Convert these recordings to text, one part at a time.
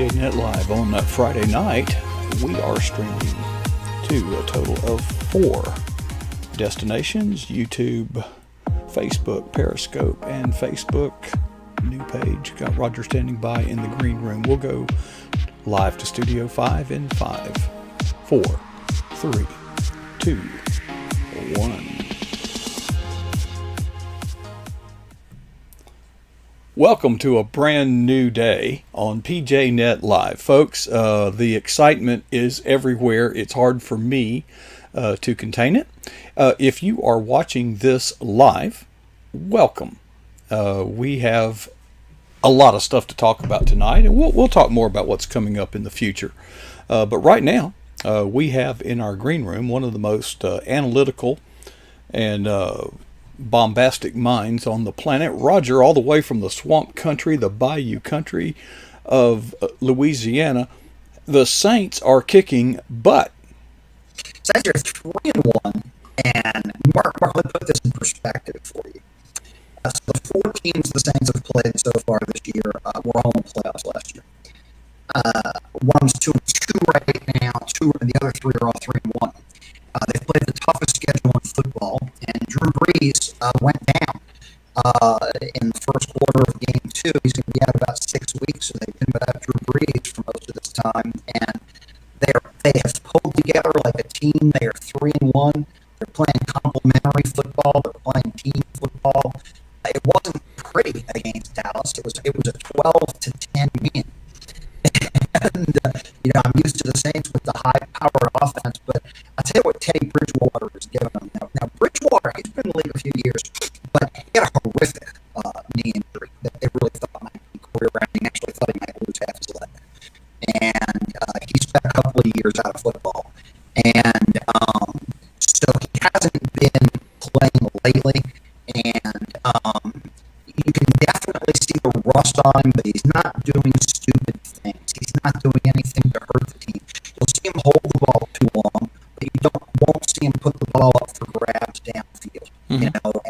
PJNet Live on Friday night. We are streaming to a total of 4 destinations: YouTube, Facebook, Periscope, and Facebook. New page. Got Roger standing by in the green room. We'll go live to Studio 5 in 5, 4, 3, 2, 1. Welcome to a brand new day on PJNet Live. Folks, the excitement is everywhere. It's hard for me to contain it. If you are watching this live, welcome. We have a lot of stuff to talk about tonight, and we'll talk more about what's coming up in the future. But right now, we have in our green room one of the most analytical and bombastic minds on the planet. Roger, all the way from the swamp country, the bayou country of Louisiana. The Saints are kicking butt. Saints are 3-1, and Mark, let me put this in perspective for you. So the 4 teams the Saints have played so far this year were all in the playoffs last year. One's 2-2 right now, and the other 3 are all 3-1. They've played the toughest schedule in football, and Drew Brees went down in the first quarter of Game 2. He's going to be out about 6 weeks, so they've been without Drew Brees for most of this time, and they have pulled together like a team. They are 3-1. They're playing complementary football. They're playing team football. It wasn't pretty against Dallas. It was a 12-10 win. And, I'm used to the Saints with the high-powered offense, but I'll tell you what Teddy Bridgewater has given them. Now, Bridgewater, he's been in the league a few years, but he had a horrific knee injury that they really thought might be career-ending. Actually thought he might lose half his leg. And he spent a couple of years out of football. And so he hasn't been playing lately, and you can definitely see the rust on him, but he's not doing stupid things. He's not doing anything to hurt the team. You'll see him hold the ball too long, but you won't see him put the ball up for grabs downfield.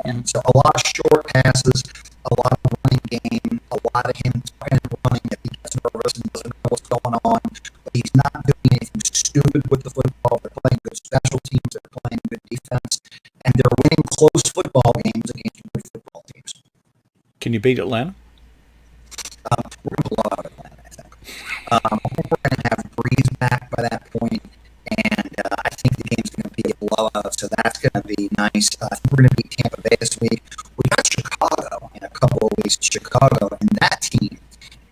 And so a lot of short passes, a lot of running game, a lot of him trying to running if he gets nervous and doesn't know what's going on. But he's not doing anything stupid with the football. They're playing good special teams, they're playing good defense, and they're winning close football games against good football teams. Can you beat Atlanta? We're going to blow out Atlanta, I think. We're going to have Breeze back by that point, and I think the game's going to be a blowout, so that's going to be nice. I think we're going to beat Tampa Bay this week. We got Chicago in a couple of weeks. Chicago, and that team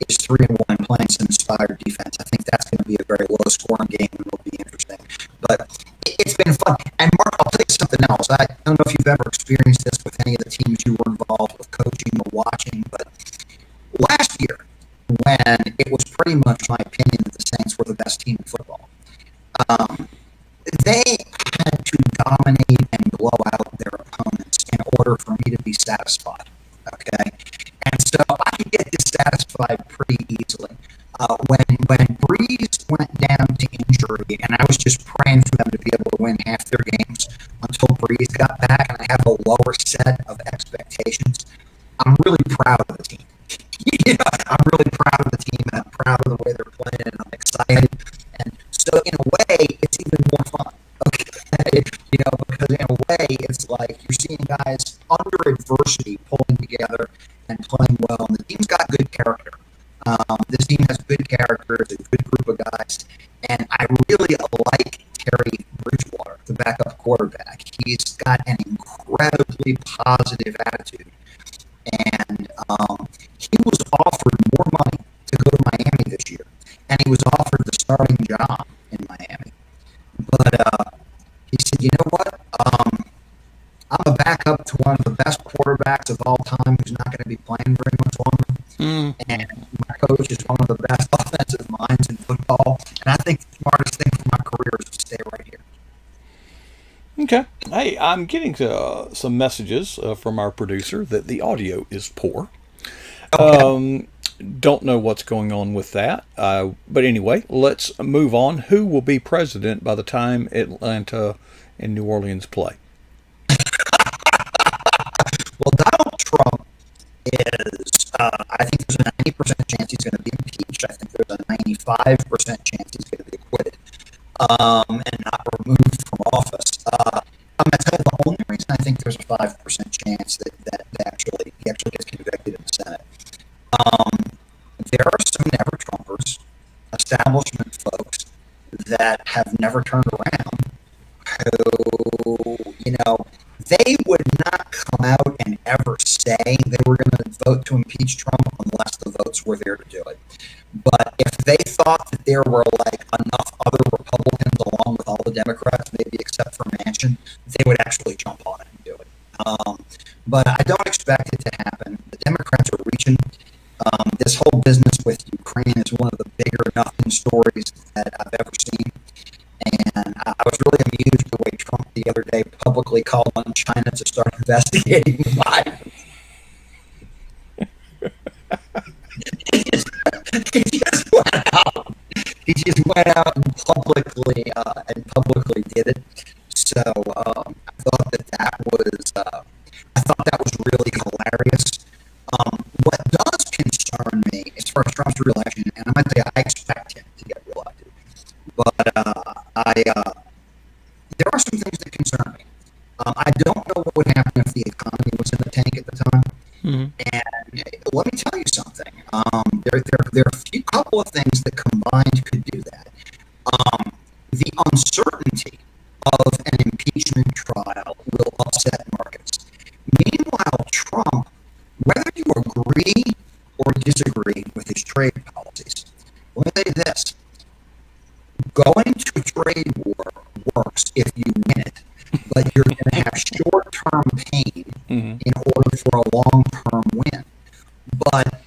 is 3-1 playing some inspired defense. I think that's going to be a very low-scoring game, and it'll be interesting. But it's been fun. And Mark, I'll tell you something else. I don't know if you've ever experienced this with any of the teams you were involved with coaching or watching, but last year, when it was pretty much my opinion that the Saints were the best team in football, they had to dominate and blow out their opponents in order for me to be satisfied. Okay? And so I could get dissatisfied pretty easily. When Breeze went down to injury, and I was just praying for them to be able to win half their games until Breeze got back, and I have a lower set of expectations, I'm really proud of the team. I'm really proud of the team, and I'm proud of the way they're playing, and I'm excited. And so, in a way, it's even more fun. Okay, because in a way, it's like you're seeing guys under adversity pulling together and playing well, and the team's got good character. This team has good characters, a good group of guys, and I really like Terry Bridgewater, the backup quarterback. He's got an incredibly positive attitude, and he was offered more money to go to Miami this year, and he was offered the starting job in Miami. But he said, you know what? I'm a backup to one of the best quarterbacks of all time who's not going to be playing very much longer. And my coach is one of the best offensive minds in football. And I think the smartest thing for my career is to stay right here. Okay. Hey, I'm getting some messages from our producer that the audio is poor. Okay. Don't know what's going on with that. But anyway, let's move on. Who will be president by the time Atlanta and New Orleans play? Well, Donald Trump is, I think there's a 90% chance he's going to be impeached. I think there's a 95% 5% chance he's going to be acquitted and not removed from office. I'm going to tell you the only reason I think there's a 5% chance that he actually gets convicted in the Senate. There are some never Trumpers, establishment folks that have never turned around who, they would not come out and ever say they were going to vote to impeach Trump unless the votes were there to do it. But if they thought that there were like enough other Republicans along with all the Democrats, maybe except for Manchin, they would actually jump on it and do it. But I don't expect it to happen. The Democrats are reaching. This whole business with Ukraine is one of the bigger nothing stories that I've ever seen. And I was really amused the way Trump the other day publicly called on China to start investigating Biden. He just went out and publicly did it. So I thought that was really hilarious. What does concern me as far as Trump's reelection, and I'm going to say I expect him to get reelected, but there are some things that concern me. I don't know what would happen if the economy was in the tank at the time. Mm-hmm. And let me tell you something. There are a couple of things that combined could do that. The uncertainty of an impeachment trial will upset markets. Meanwhile, Trump, whether you agree or disagree with his trade policies, let me say this. Going to a trade war works if you win it, but you're going to have short-term pain in order for a long-term win. But,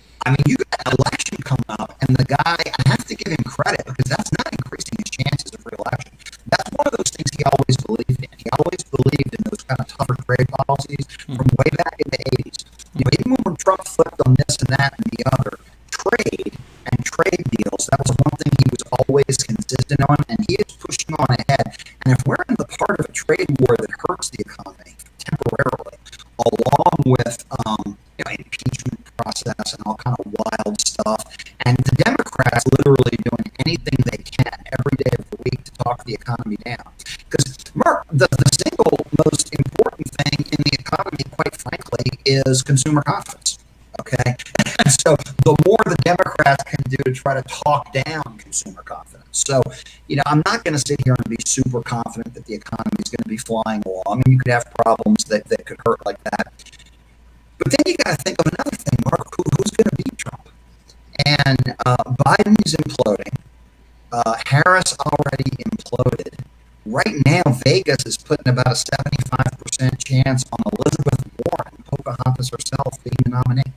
you got an election coming up, and the guy, I have to give him credit because that's not increasing his chances of re-election. That's one of those things he always believed in. He always believed in those kind of tougher trade policies from way back in the 80s. Even when Trump flipped on this and that and the other, trade and trade deals, that was one thing he was always consistent on, and he is pushing on ahead. And if we're in the part of a trade war that hurts the economy temporarily, along with impeachment process and all kind of wild stuff, and the Democrats literally doing anything they can every day of the week to talk the economy down. Because, Mark, the single most important thing in the economy, quite frankly, is consumer confidence. Okay? And so the more the Democrats can do to try to talk down consumer confidence. So, I'm not going to sit here and be super confident that the economy is going to be flying along, and you could have problems that could hurt like that. But then you got to think of another thing, Mark, who's going to beat Trump? And Biden's imploding. Harris already imploded. Right now, Vegas is putting about a 75% chance on Elizabeth Warren, Pocahontas herself, being the nominee.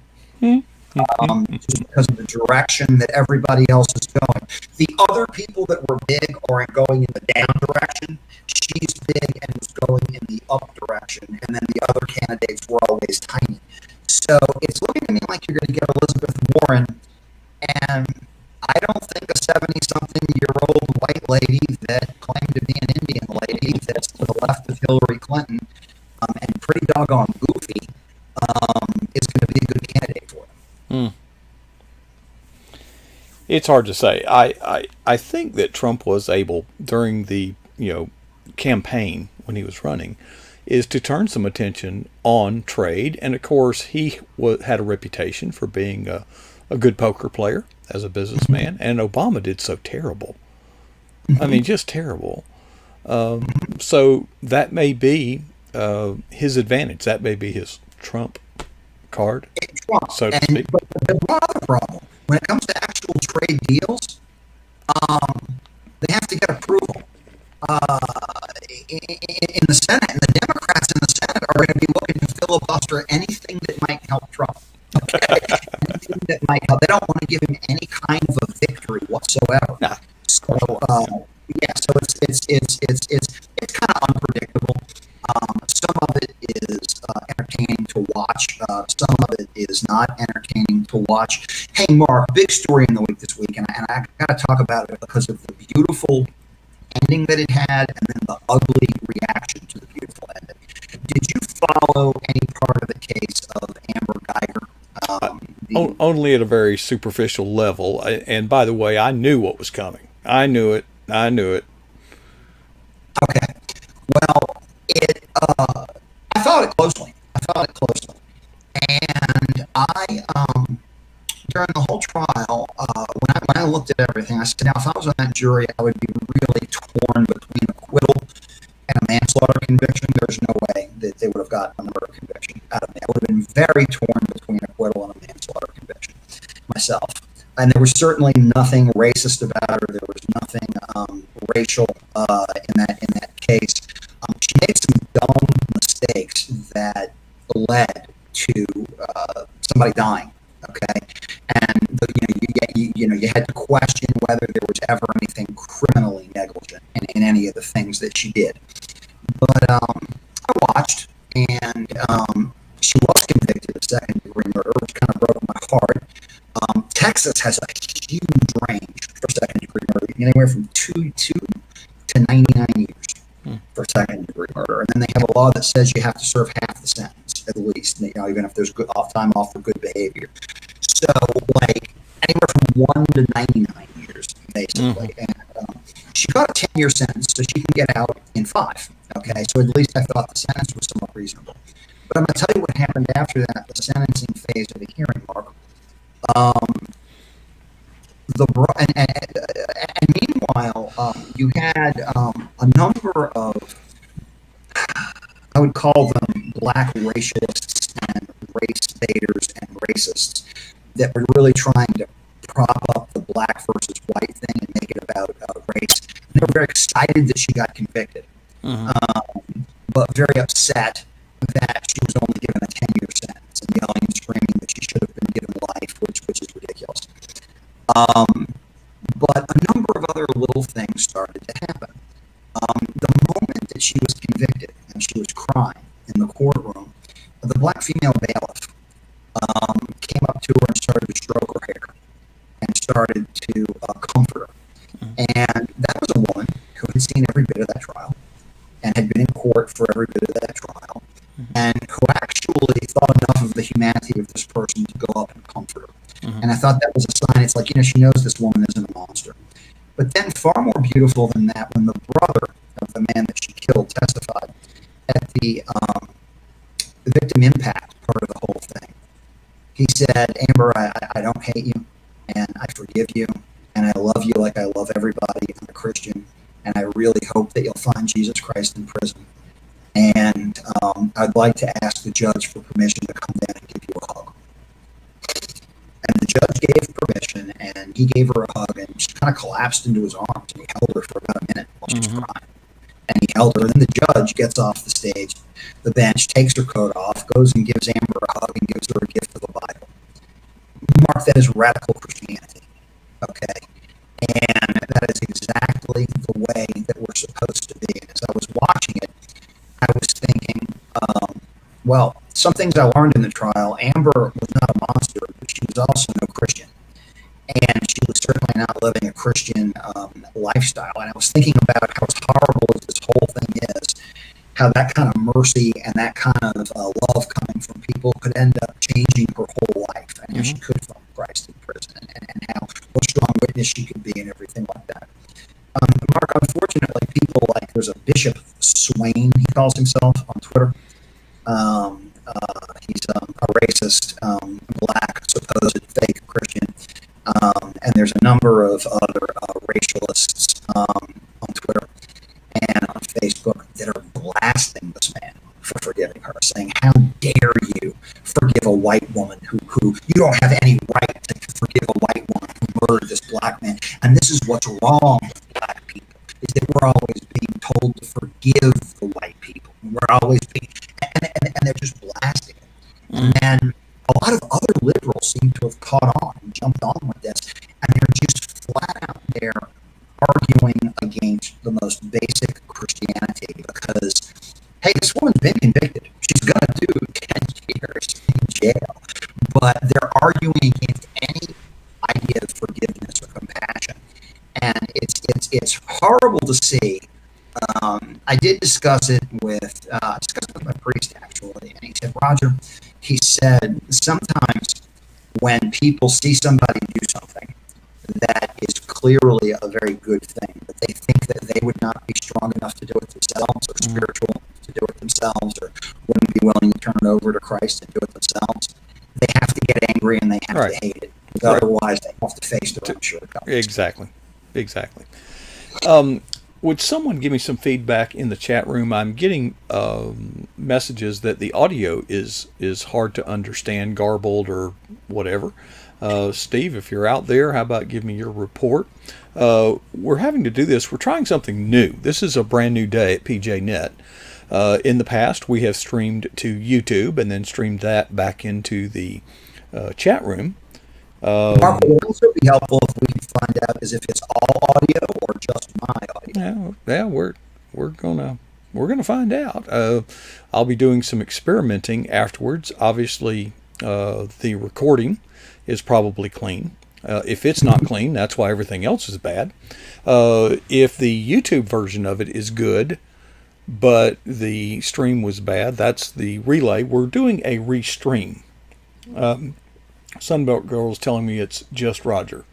Just because of the direction that everybody else is going. The other people that were big are going in the down direction. She's big and was going in the up direction, and then the other candidates were always tiny. So it's looking to me like you're going to get Elizabeth Warren, and I don't think a 70-something-year-old white lady that claimed to be an Indian lady that's to the left of Hillary Clinton and pretty doggone goofy is going to be a good candidate for it. It's hard to say. I think that Trump was able during the campaign when he was running is to turn some attention on trade, and of course he had a reputation for being a good poker player as a businessman, and Obama did so terrible. Just terrible. So that may be his advantage. That may be his trump card, so to speak. But there's one other problem. When it comes to actual trade deals, they have to get approval in the Senate, and the Democrats in the Senate are going to be looking to filibuster anything that might help Trump. Okay, anything that might help. They don't want to give him any kind of a victory whatsoever. Nah. So so it's kind of unpredictable. Some of it is entertaining to watch. Some of it is not entertaining to watch. Hey, Mark, big story in the week this week, and I got to talk about it because of the beautiful ending that it had, and then the ugly reaction to the beautiful ending. Did you follow any part of the case of Amber Geiger? only at a very superficial level. And by the way, I knew what was coming. I knew it. I knew it. Okay. Well, I followed it closely. And during the whole trial, when I looked at everything, I said, now if I was on that jury, I would be really torn between acquittal and a manslaughter conviction. There's no way that they would have gotten a murder conviction out of me. I would have been very torn between acquittal and a manslaughter conviction myself. And there was certainly nothing racist about her. There was nothing racial in that case. She made some dumb mistakes that led to somebody dying. Okay, and you had to question whether there was ever anything criminally negligent in any of the things that she did. But I watched, and she was convicted of second-degree murder, which kind of broke my heart. Texas has a huge range for second-degree murder, anywhere from 2 to 99 years for second-degree murder. And then they have a law that says you have to serve half the sentence, at least, even if there's good time off for good behavior. So, anywhere from 1 to 99 years, basically. And she got a 10-year sentence, so she can get out in 5. Okay, so at least I thought the sentence was somewhat reasonable. But I'm going to tell you what happened after that, the sentencing phase of the hearing, Mark. And meanwhile, you had a number of, I would call them black racialists and race baiters and racists that were really trying to prop up the black versus white thing and make it about race. And they were very excited that she got convicted, but very upset that she was only given a 10-year sentence and yelling and screaming that she should have been given life, which is ridiculous. But a number of other little things started to happen. The moment that she was convicted and she was crying in the courtroom, the black female bailiff came up to her and started to stroke her hair and started to comfort her. And that was a woman who had seen every bit of that trial and had been in court for every bit of that trial, and who actually thought enough of the humanity of this person to go up and comfort her. And I thought that was a sign. It's like, she knows this woman isn't a monster. But then far more beautiful than that, when the brother of the man that she killed testified at the victim impact part of the whole thing, he said, Amber, I don't hate you, and I forgive you, and I love you like I love everybody. I'm a Christian, and I really hope that you'll find Jesus Christ in prison. And I'd like to ask the judge for permission to come down and give you a hug. And the judge gave permission, and he gave her a hug, and she kind of collapsed into his arms, and he held her for about a minute while she was crying. And he held her, and then the judge gets off the stage, the bench, takes her coat off, goes and gives Amber a hug, and gives her a gift of the Bible. Mark, that is radical Christianity, okay? And that is exactly the way that we're supposed to be. And as I was watching it, I was thinking, well, some things I learned in the trial. Amber was not a monster, but she was also no Christian. And she was certainly not living a Christian lifestyle. And I was thinking about how as horrible as this whole thing is, how that kind of mercy and that kind of love coming from people could end up changing her whole life, and how she could find Christ in prison, and how what a strong witness she could be, and everything like that. Mark, unfortunately, people like, there's a Bishop Swain, he calls himself on Twitter. He's a racist, black, supposed fake Christian. And there's a number of other racialists on Twitter and on Facebook that are blasting this man for forgiving her, saying, how dare you forgive a white woman who you don't have any right to forgive a white woman who murdered this black man. And this is what's wrong with black people, is that we're always being told to forgive the white people. We're always being, and they're just blasting it. And then a lot of other liberals seem to have caught on and jumped on with this, and they're just flat out there arguing against the most basic Christianity, because, hey, this woman's been convicted. She's going to do 10 years in jail. But they're arguing against any idea of forgiveness or compassion. And it's horrible to see. I did discuss it with my priest, actually, and he said, Roger, he said, sometimes when people see somebody do something that is clearly a very good thing, but they think that they would not be strong enough to do it themselves, or spiritual enough to do it themselves, or wouldn't be willing to turn it over to Christ and do it themselves, they have to get angry and they have Right. to hate it. Because Right. otherwise, they have to face their own shortcomings. Exactly. Exactly. Would someone give me some feedback in the chat room? I'm getting messages that the audio is hard to understand, garbled, or whatever. Steve, if you're out there, how about give me your report? We're having to do this. We're trying something new. This is a brand new day at PJNet. In the past, we have streamed to YouTube and then streamed that back into the chat room. Mark, it would also be helpful if we could find out is if it's all audio or just my audio. Yeah, we're gonna find out. I'll be doing some experimenting afterwards. Obviously, the recording is probably clean. If it's not clean, that's why everything else is bad. If the YouTube version of it is good, but the stream was bad, that's the relay. We're doing a restream. Sunbelt Girl's telling me it's just Roger.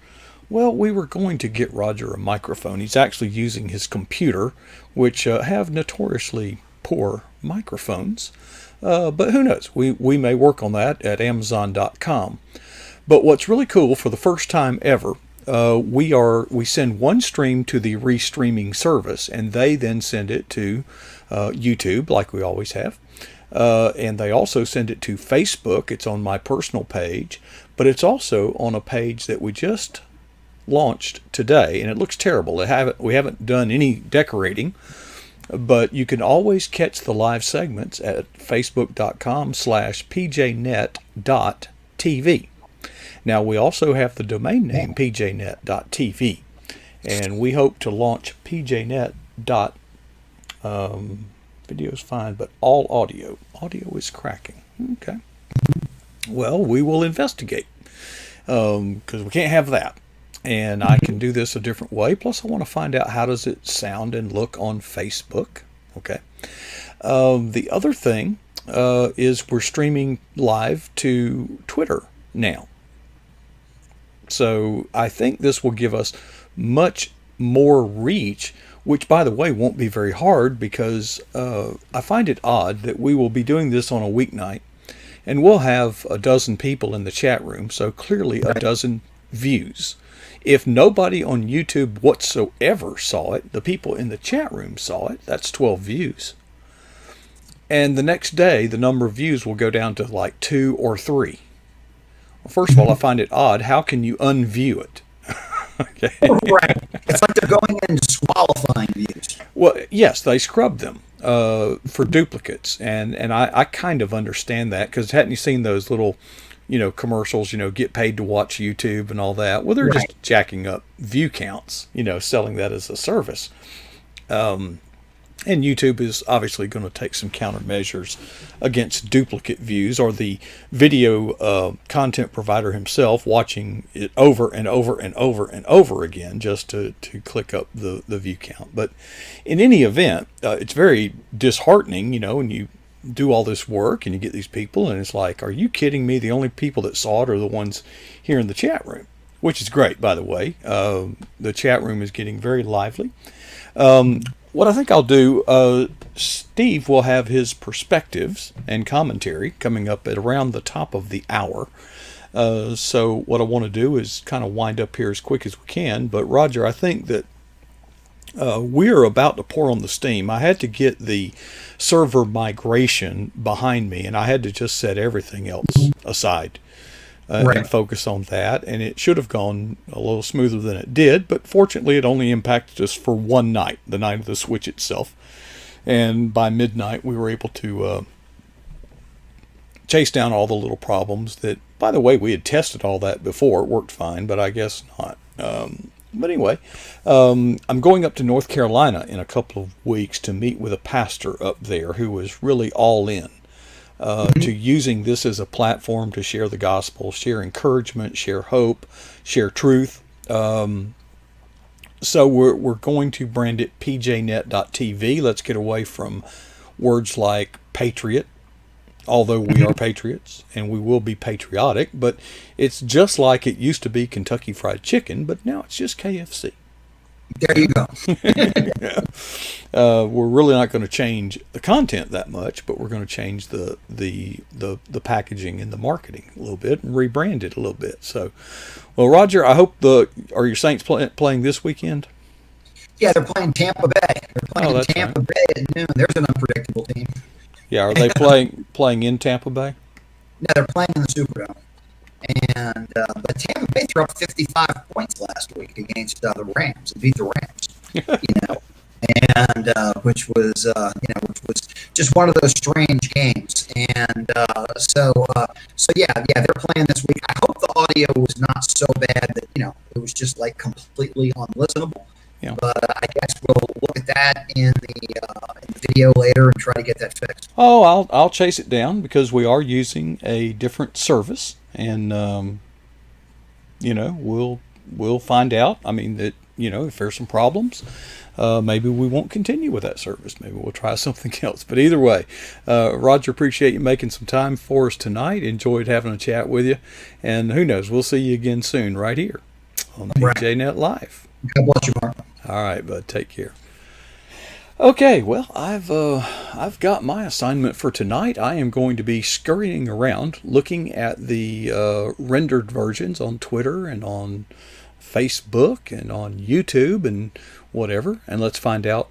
Well, we were going to get Roger a microphone. He's actually using his computer, which have notoriously poor microphones. But who knows? We may work on that at Amazon.com. But what's really cool, for the first time ever, we send one stream to the restreaming service, and they then send it to YouTube, like we always have. And they also send it to Facebook. It's on my personal page, but it's also on a page that we just launched today, and it looks terrible. We haven't done any decorating, but you can always catch the live segments at facebook.com/pjnet.tv. Now, we also have the domain name pjnet.tv, and we hope to launch pjnet. Video's fine, but all audio. Audio is cracking. Okay. Well, we will investigate, because we can't have that. And I can do this a different way. Plus, I want to find out how does it sound and look on Facebook. Okay. The other thing is we're streaming live to Twitter now. So I think this will give us much more reach, which, by the way, won't be very hard, because I find it odd that we will be doing this on a weeknight, and we'll have a dozen people in the chat room, so clearly a dozen views. If nobody on YouTube whatsoever saw it, the people in the chat room saw it. That's 12 views. And the next day, the number of views will go down to like 2 or 3. Well, first of all, I find it odd. How can you unview it? Okay. Right. It's like they're going in and disqualifying views. Well, yes, they scrub them for duplicates, and I kind of understand that, because hadn't you seen those little, commercials, get paid to watch YouTube and all that? Well, they're just jacking up view counts, selling that as a service. And YouTube is obviously going to take some countermeasures against duplicate views, or the video content provider himself watching it over and over and over and over again just to click up the view count. But in any event, it's very disheartening, when you do all this work and you get these people, and it's like, are you kidding me? The only people that saw it are the ones here in the chat room, which is great, by the way. The chat room is getting very lively. What I think I'll do, Steve will have his perspectives and commentary coming up at around the top of the hour. So what I want to do is kind of wind up here as quick as we can. But Roger, I think that we're about to pour on the steam. I had to get the server migration behind me, and I had to just set everything else aside. And focus on that, and it should have gone a little smoother than it did, but fortunately it only impacted us for one night, the night of the switch itself, and by midnight we were able to chase down all the little problems that, by the way, we had tested all that before. It worked fine, but I guess not. But anyway, I'm going up to North Carolina in a couple of weeks to meet with a pastor up there who is really all in to using this as a platform to share the gospel, share encouragement, share hope, share truth. So we're going to brand it pjnet.tv. Let's get away from words like patriot although we are patriots and we will be patriotic, but it's just like it used to be Kentucky Fried Chicken, but now it's just KFC. There you go. We're really not going to change the content that much, but we're going to change the packaging and the marketing a little bit and rebrand it a little bit. So, well, Roger, I hope are your Saints playing this weekend? Yeah, they're playing Tampa Bay. They're playing Tampa Bay at noon. There's an unpredictable team. Yeah, are they playing in Tampa Bay? No, they're playing in the Superdome. And but Tampa Bay threw up 55 points last week against the Rams and beat the Rams. And which was just one of those strange games. And so yeah, they're playing this week. I hope the audio was not so bad that it was just like completely unlistenable. Yeah. But I guess we'll look at that in the video later and try to get that fixed. Oh, I'll chase it down because we are using a different service, and we'll find out. I mean that if there's some problems, maybe we won't continue with that service. Maybe we'll try something else. But either way, Roger, appreciate you making some time for us tonight. Enjoyed having a chat with you, and who knows, we'll see you again soon right here on PJNet Live. God bless you, Mark. All right, bud. Take care. Okay, well, I've got my assignment for tonight. I am going to be scurrying around looking at the rendered versions on Twitter and on Facebook and on YouTube and whatever, and let's find out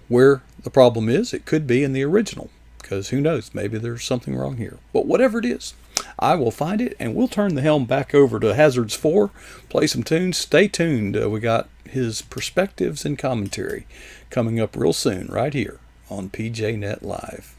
where the problem is. It could be in the original, because who knows, maybe there's something wrong here. But whatever it is, I will find it, and we'll turn the helm back over to Hazards 4, play some tunes. Stay tuned. We got his perspectives and commentary coming up real soon right here on PJNet Live.